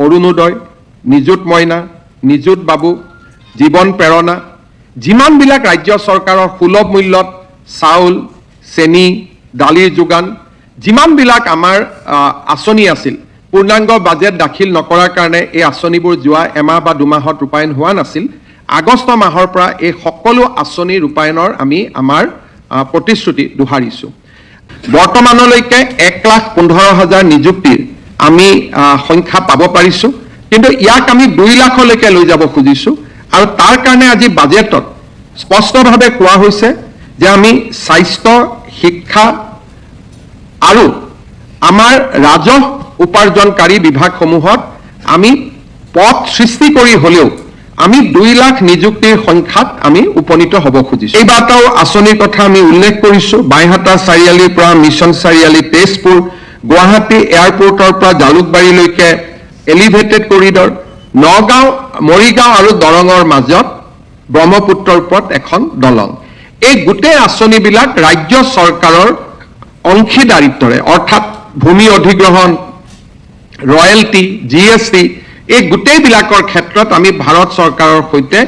অৰুণোদয়, নিযুত মইনা, নিযুত বাবু, জীৱন প্ৰেৰণা, যিমানবিলাক ৰাজ্য চৰকাৰৰ সুলভ মূল্যত চাউল, চেনি, দালিৰ যোগান, যিমানবিলাক আমাৰ আঁচনি আছিল, পূৰ্ণাংগ বাজেট দাখিল নকৰাৰ কাৰণে এই আঁচনিবোৰ যোৱা এমাহ বা দুমাহত ৰূপায়ণ হোৱা নাছিল। আগষ্ট মাহৰ পৰা এই সকলো আঁচনি ৰূপায়ণৰ আমি আমাৰ প্ৰতিশ্ৰুতি দোহাৰিছোঁ। বৰ্তমানলৈকে 1,15,000 নিযুক্তিৰ আমি সংখ্যা পাব পাৰিছোঁ, কিন্তু ইয়াক আমি 2 লাখলৈকে লৈ যাব খুজিছোঁ। আৰু তাৰ কাৰণে আজি বাজেটত স্পষ্টভাৱে কোৱা হৈছে যে আমি স্বাস্থ্য, শিক্ষা আৰু আমাৰ ৰাজহ উপাৰ্জনকাৰী বিভাগসমূহত আমি পথ সৃষ্টি কৰি হ'লেও আমি 2 লাখ নিযুক্তিৰ সংখ্যাত আমি উপনীত হ'ব খুজিছোঁ। কেইবাটাও আঁচনিৰ কথা আমি উল্লেখ কৰিছোঁ। বাইহাটা চাৰিআলিৰ পৰা মিছন চাৰিআলি, তেজপুৰ, গুৱাহাটী এয়াৰপৰ্টৰ পৰা জালুকবাৰীলৈকে এলিভেটেড কৰিডৰ, নগাঁও, মৰিগাঁও আৰু দৰঙৰ মাজত ব্ৰহ্মপুত্ৰৰ ওপৰত এখন দলং। এই গোটেই আঁচনিবিলাক ৰাজ্য চৰকাৰৰ অংশীদাৰিত্বৰে, অৰ্থাৎ ভূমি অধিগ্ৰহণ, ৰয়েলটি, GST, এই গোটেইবিলাকৰ ক্ষেত্ৰত আমি ভাৰত চৰকাৰৰ সৈতে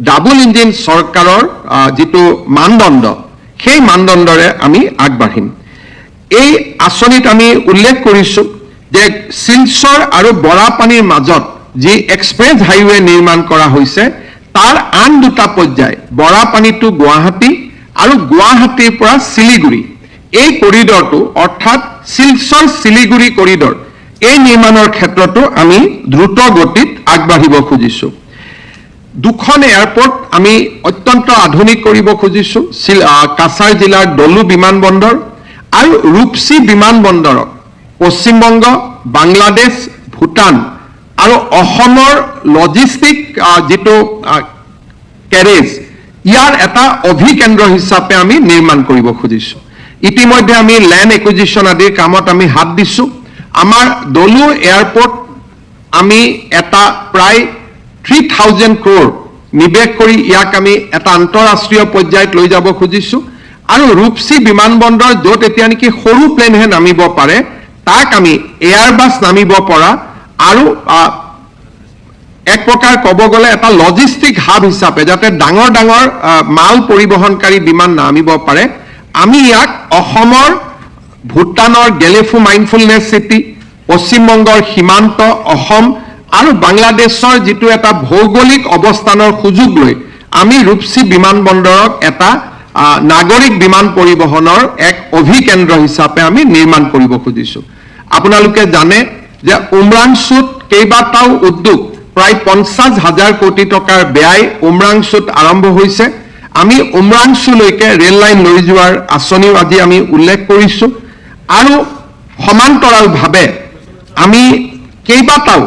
ডাবল ইঞ্জিন চৰকাৰৰ যিটো মানদণ্ড, সেই মানদণ্ডৰে আমি আগবাঢ়িম। এই আঁচনিত আমি উল্লেখ কৰিছোঁ যে শিলচৰ আৰু বৰাপানীৰ মাজত যি এক্সপ্ৰেছ হাইৱে নিৰ্মাণ কৰা হৈছে, তাৰ আন 2টা পৰ্যায়, বৰাপানী টু গুৱাহাটী আৰু গুৱাহাটীৰ পৰা শিলিগুৰি, এই কৰিডৰটো অৰ্থাৎ শিলচৰ শিলিগুৰি কৰিডৰ, এই নিৰ্মাণৰ ক্ষেত্ৰতো আমি দ্ৰুত গতিত আগবাঢ়িব খুজিছোঁ। 2খন এয়াৰপৰ্ট আমি অত্যন্ত আধুনিক কৰিব খুজিছোঁ। কাছাৰ জিলাৰ ডলু বিমানবন্দৰ আৰু ৰূপসী বিমানবন্দৰক পশ্চিমবংগ, বাংলাদেশ, ভূটান আৰু অসমৰ লজিষ্টিক যিটো কেৰেজ, ইয়াৰ এটা অভিকেন্দ্ৰ হিচাপে আমি নিৰ্মাণ কৰিব খুজিছোঁ। ইতিমধ্যে আমি লেণ্ড একুইজিশ্যন আদিৰ কামত আমি হাত দিছোঁ। আমাৰ ডলু এয়াৰপৰ্ট আমি এটা প্ৰায় 3,000 crore নিৱেশ কৰি ইয়াক আমি এটা আন্তঃৰাষ্ট্ৰীয় পৰ্যায়ত লৈ যাব খুজিছোঁ। আৰু ৰূপসী বিমানবন্দৰ, য'ত এতিয়া নেকি সৰু প্লেনহে নামিব পাৰে, তাক আমি এয়াৰবাছ নামিব পৰা আৰু এক প্ৰকাৰ ক'ব গ'লে এটা লজিষ্টিক হাব হিচাপে, যাতে ডাঙৰ ডাঙৰ মাল পৰিবহণকাৰী বিমান নামিব পাৰে, আমি ইয়াক অসমৰ, ভূটানৰ গেলেফু মাইণ্ডফুলনেছ চিটি, পশ্চিমবংগৰ সীমান্ত, অসম আৰু বাংলাদেশৰ যিটো এটা ভৌগোলিক অৱস্থানৰ সুযোগ লৈ আমি ৰূপসী বিমানবন্দৰক এটা নাগৰিক বিমান পৰিবহণৰ এক অভিকেন্দ্ৰ হিচাপে আমি নিৰ্মাণ কৰিব খুজিছোঁ। আপোনালোকে জানে যে উমৰাংচুত কেইবাটাও উদ্যোগ, প্ৰায় 50,000 কোটি টকাৰ ব্যয় উমৰাংচুত আৰম্ভ হৈছে। আমি উমৰাংচুলৈকে ৰেল লাইন লৈ যোৱাৰ আঁচনিও আজি আমি উল্লেখ কৰিছোঁ। আৰু সমান্তৰালভাৱে আমি কেইবাটাও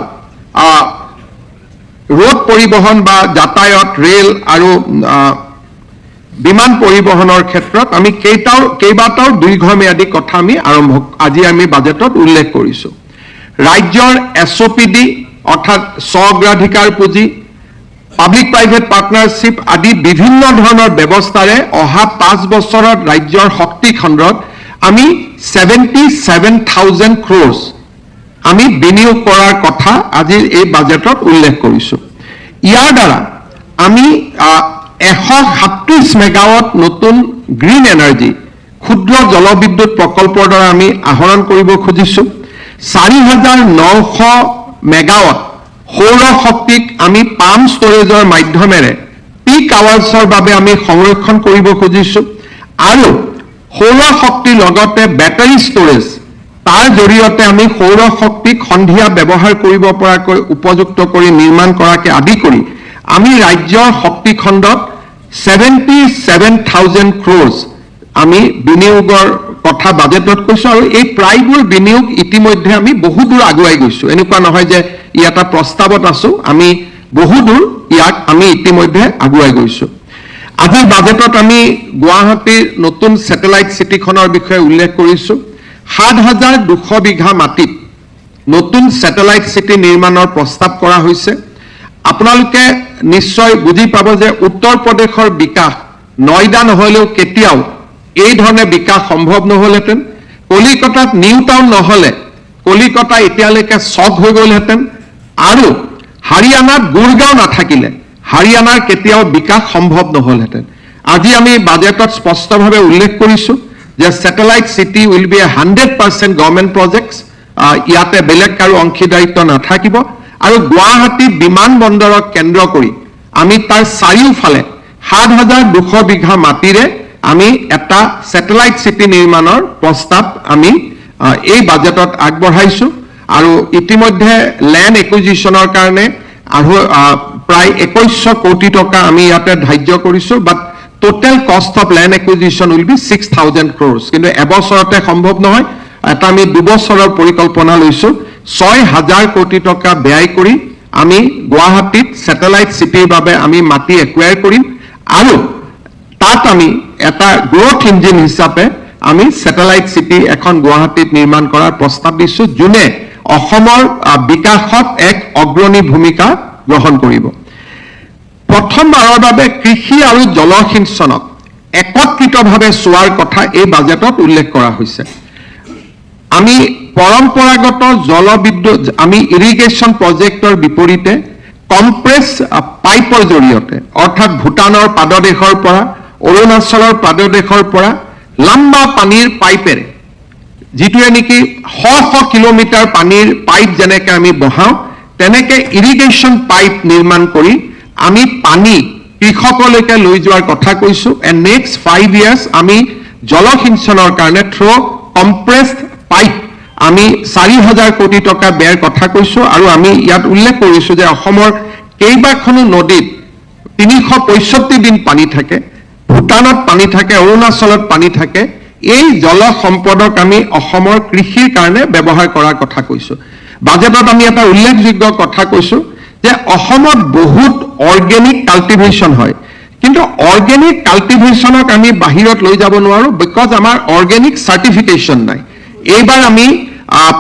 ৰোড পৰিবহণ বা যাতায়াত, ৰেল আৰু বিমান পৰিবহণৰ ক্ষেত্ৰত আমি কেইবাটাও দীৰ্ঘম্যাদী কথা আজি আমি বাজেটত উল্লেখ কৰিছোঁ। ৰাজ্যৰ SOPD অৰ্থাৎ স্ব-অগ্ৰাধিকাৰ পুঁজি, পাব্লিক প্ৰাইভেট পাৰ্টনাৰশ্বিপ আদি বিভিন্ন ধৰণৰ ব্যৱস্থাৰে অহা 5 বছৰত ৰাজ্যৰ শক্তি খণ্ডত আমি 77,000 crores আমি বিনিয়োগ কৰাৰ কথা আজিৰ এই বাজেটত উল্লেখ কৰিছোঁ। ইয়াৰ দ্বাৰা আমি 137 মেগাৱাট নতুন গ্ৰীণ এনাৰ্জি ক্ষুদ্ৰ জলবিদ্যুৎ প্ৰকল্পৰ দ্বাৰা আমি আহৰণ কৰিব খুজিছোঁ। 4,900 মেগাৱাট সৌৰ শক্তিক আমি পাম্প ষ্টৰেজৰ মাধ্যমেৰে পিক আৱাৰ্ছৰ বাবে আমি সংৰক্ষণ কৰিব খুজিছোঁ। আৰু সৌৰ শক্তিৰ লগতে বেটাৰী ষ্টৰেজ, তাৰ জৰিয়তে আমি সৌৰ শক্তিক সন্ধিয়া ব্যৱহাৰ কৰিব পৰাকৈ উপযুক্ত কৰি নিৰ্মাণ কৰাকে আদি কৰি আমি ৰাজ্যৰ শক্তি খণ্ডত 77,000 crores আমি বিনিয়োগৰ কথা বাজেটত কৈছোঁ। আৰু এই প্ৰায়বোৰ বিনিয়োগ ইতিমধ্যে আমি বহুদূৰ আগুৱাই গৈছোঁ। এনেকুৱা নহয় যে ই এটা প্ৰস্তাৱত আছোঁ, আমি বহুদূৰ ইয়াক আমি ইতিমধ্যে আগুৱাই গৈছোঁ। আজিৰ বাজেটত আমি গুৱাহাটীৰ নতুন ছেটেলাইট চিটিখনৰ বিষয়ে উল্লেখ কৰিছোঁ। 7,200 বিঘা মাটিত নতুন ছেটেলাইট চিটি নিৰ্মাণৰ প্ৰস্তাৱ কৰা হৈছে। আপোনালোকে নিশ্চয় বুজি পাব যে উত্তৰ প্ৰদেশৰ বিকাশ নয়ডা নহ'লেও কেতিয়াও এই ধৰণে বিকাশ সম্ভৱ নহ'লহেঁতেন। কলিকতাত নিউ টাউন নহ'লে কলিকতা এতিয়ালৈকে চক হৈ গ'লহেঁতেন। আৰু হাৰিয়ানাত গুৰগাঁও নাথাকিলে হাৰিয়ানাৰ কেতিয়াও বিকাশ সম্ভৱ নহলহেঁতেন আজি আমি বাজেটত স্পষ্টভাৱে উল্লেখ কৰিছোঁ যে satellite city will be 100% government projects ইয়াতে বেলেগ কাৰো অংশীদাৰিত্ব নাথাকিব আৰু গুৱাহাটী বিমানবন্দৰক কেন্দ্ৰ কৰি আমি তাৰ চাৰিওফালে ৭,২০০ বিঘা মাটিৰে আমি এটা স্যাটেলাইট সিটি নিৰ্মাণৰ প্ৰস্তাৱ আমি এই বাজেটত আগবঢ়াইছোঁ আৰু ইতিমধ্যে ল্যান্ড একুইজিশনৰ কাৰণে আৰু প্ৰায় ২১০০ কোটি টকা আমি ইয়াতে ধাৰ্য কৰিছোঁ but total cost of land acquisition will be 6,000 crores কিন্তু এবছৰতে সম্ভৱ নহয় এটা আমি 2 বছৰৰ পৰিকল্পনা লৈছোঁ 6,000 কোটি টকা ব্যয় কৰি আমি গুৱাহাটীত স্যাটেলাইট সিটিৰ বাবে আমি মাটি একুৱায়াৰ কৰিম আৰু তাত আমি এটা গ্ৰোথ ইঞ্জিন হিচাপে আমি স্যাটেলাইট সিটি এখন গুৱাহাটীত নিৰ্মাণ কৰাৰ প্ৰস্তাৱ দিছোঁ যোনে অসমৰ বিকাশত এক অগ্ৰণী ভূমিকা গ্ৰহণ কৰিব প্ৰথমবাৰৰ বাবে কৃষি আৰু জলসিঞ্চনক একত্ৰিতভাৱে চোৱাৰ কথা এই বাজেটত উল্লেখ কৰা হৈছে আমি পৰম্পৰাগত জলবিদ্যুৎ আমি ইৰিগেশ্যন প্ৰজেক্টৰ বিপৰীতে কম্প্ৰেছ পাইপৰ জৰিয়তে অৰ্থাৎ ভূটানৰ পাদদেশৰ পৰা অৰুণাচলৰ পাদদেশৰ পৰা লম্বা পানীৰ পাইপেৰে যিটোৱে নেকি শ কিলোমিটাৰ পানীৰ পাইপ যেনেকৈ আমি বহাওঁ তেনেকৈ ইৰিগেশ্যন পাইপ নিৰ্মাণ কৰি আমি পানী কৃষকলৈকে লৈ যোৱাৰ কথা কৈছোঁ এণ্ড নেক্সট 5 years আমি জলসিঞ্চনৰ কাৰণে থ্ৰু কম্প্ৰেছড পাইপ আমি 4,000 কোটি টকা ব্যয়ৰ কথা কৈছোঁ আৰু আমি ইয়াত উল্লেখ কৰিছোঁ যে অসমৰ কেইবাখনো নদীত 365 দিন পানী থাকে ভূটানত পানী থাকে অৰুণাচলত পানী থাকে এই জল সম্পদক আমি অসমৰ কৃষিৰ কাৰণে ব্যৱহাৰ কৰাৰ কথা কৈছোঁ বাজেটত আমি এটা উল্লেখযোগ্য কথা কৈছোঁ যে অসমত বহুত অৰ্গেনিক কাল্টিভেশ্যন হয় কিন্তু অৰ্গেনিক কাল্টিভেশ্যনক আমি বাহিৰত লৈ যাব নোৱাৰোঁ বিকজ আমাৰ অৰ্গেনিক চাৰ্টিফিকেশ্যন নাই এইবাৰ আমি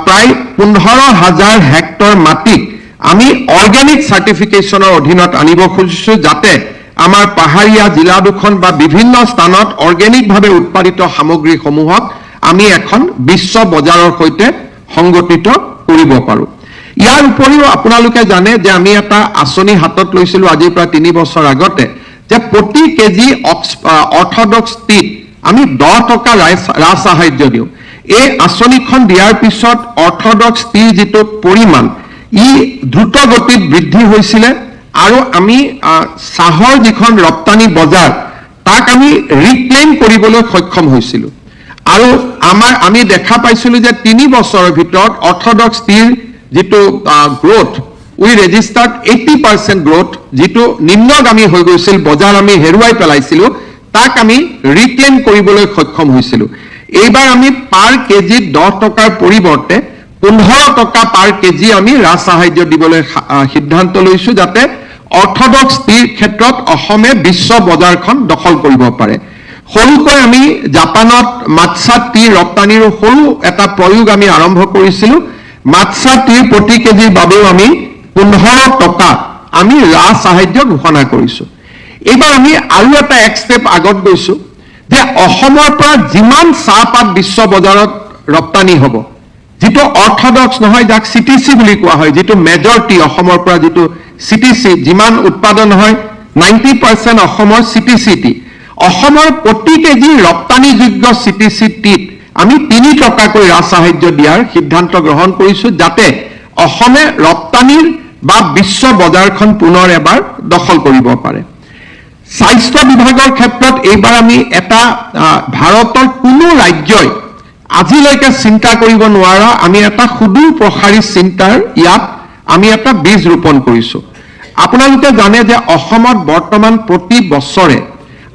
প্ৰায় 15,000 হেক্টৰ মাটি আমি অৰ্গেনিক চাৰ্টিফিকেশ্যনৰ অধীনত আনিব খুজিছোঁ যাতে আমাৰ পাহাৰীয়া জিলা দুখন বা বিভিন্ন স্থানত অৰ্গেনিকভাৱে উৎপাদিত সামগ্ৰীসমূহক আমি এখন বিশ্ব বজাৰৰ সৈতে সংগঠিত কৰিব পাৰোঁ ইয়াৰ উপৰিও আপোনালোকে জানে যে আমি এটা আঁচনি হাতত লৈছিলোঁ আজিৰ প্ৰায় 3 বছৰ আগতে যে প্ৰতি কেজি অৰ্থডক্স টিত আমি 10 টকা ৰাজ সাহায্য দিওঁ এই আঁচনিখন দিয়াৰ পিছত অৰ্থডক্স টিৰ যিটো পৰিমাণ ই দ্ৰুত গতিত বৃদ্ধি হৈছিলে আৰু আমি চাহৰ যিখন ৰপ্তানি বজাৰ তাক আমি ৰিক্লেইম কৰিবলৈ সক্ষম হৈছিলোঁ আৰু আমি দেখা পাইছিলোঁ যে 3 বছৰৰ ভিতৰত অৰ্থডক্স টিৰ যিটো গ্ৰোথ উই ৰেজিষ্টাৰ্ড 80% গ্ৰোথ যিটো নিম্নগামী হৈ গৈছিল বজাৰ আমি হেৰুৱাই পেলাইছিলোঁ তাক আমি ৰিক্লেইম কৰিবলৈ সক্ষম হৈছিলোঁ এইবাৰ আমি পাৰ কেজিত 10 টকাৰ পৰিৱৰ্তে 15 টকা পাৰ কেজি আমি ৰাজ সাহায্য দিবলৈ সিদ্ধান্ত লৈছোঁ যাতে অৰ্থডক্স টিৰ ক্ষেত্ৰত অসমে বিশ্ব বজাৰখন দখল কৰিব পাৰে সৰুকৈ আমি জাপানত মাৎসা টি ৰপ্তানিৰ সৰু এটা প্ৰয়োগ আমি আৰম্ভ কৰিছিলোঁ মাৎসা টিৰ প্ৰতি কেজিৰ বাবেও আমি 15 টকা আমি ৰাজ সাহায্য ঘোষণা কৰিছোঁ এইবাৰ আমি আৰু এটা এক ষ্টেপ আগত গৈছোঁ যে অসমৰ পৰা যিমান চাহপাত বিশ্ব বজাৰত ৰপ্তানি হ'ব যিটো অৰ্থডক্স নহয় যাক চিটিচি বুলি কোৱা হয় যিটো মেজৰিটি অসমৰ পৰা যিটো চিটিচি যিমান উৎপাদন হয় 90% অসমৰ চিটিচি টি অসমৰ প্ৰতি কেজি ৰপ্তানিযোগ্য চিটিচি টিত আমি 3 টকাকৈ ৰাজ সাহায্য দিয়াৰ সিদ্ধান্ত গ্ৰহণ কৰিছোঁ যাতে অসমে ৰপ্তানিৰ বা বিশ্ব বজাৰখন পুনৰ এবাৰ দখল কৰিব পাৰে স্বাস্থ্য বিভাগৰ ক্ষেত্ৰত এইবাৰ আমি এটা ভাৰতৰ কোনো ৰাজ্যই আজিলৈকে চিন্তা কৰিব নোৱাৰা আমি এটা সুদূৰ প্ৰসাৰী চিন্তাৰ ইয়াত আমি এটা বীজ ৰোপণ কৰিছোঁ আপোনালোকে জানে যে অসমত বৰ্তমান প্ৰতি বছৰে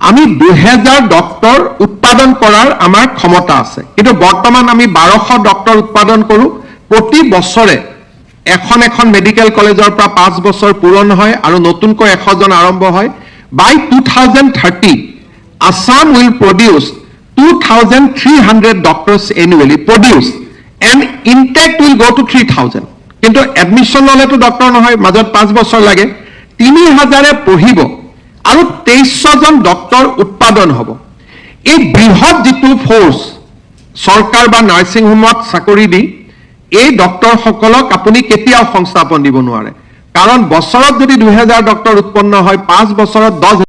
আমি 2000 ডক্টৰ উৎপাদন কৰাৰ আমাৰ ক্ষমতা আছে কিন্তু বৰ্তমান আমি 1200 ডক্টৰ উৎপাদন কৰোঁ প্ৰতি বছৰে এখন মেডিকেল কলেজৰ পৰা 5 বছৰ পূৰণ হয় আৰু নতুনকৈ 100 জন আৰম্ভ হয় by 2030 Assam will produce 2,300 doctors annually produce and intake will go to 3,000 কিন্তু এডমিশন ললেতো ডক্টৰ নহয় মাজত 5 বছৰ লাগে 3,000 পঢ়িব আৰু 2300 জন ডক্টৰ উৎপাদন হ'ব এই বৃহৎ যিটো ফোৰ্স সৰকাৰ বা নাৰ্সিং হোমত চাকৰি দি এই ডক্টৰসকলক আপুনি কেতিয়াও সংস্থাপন দিব নোৱাৰে, কাৰণ বছৰত যদি 2000 ডক্টৰ উৎপন্ন হয় 5 বছৰত 10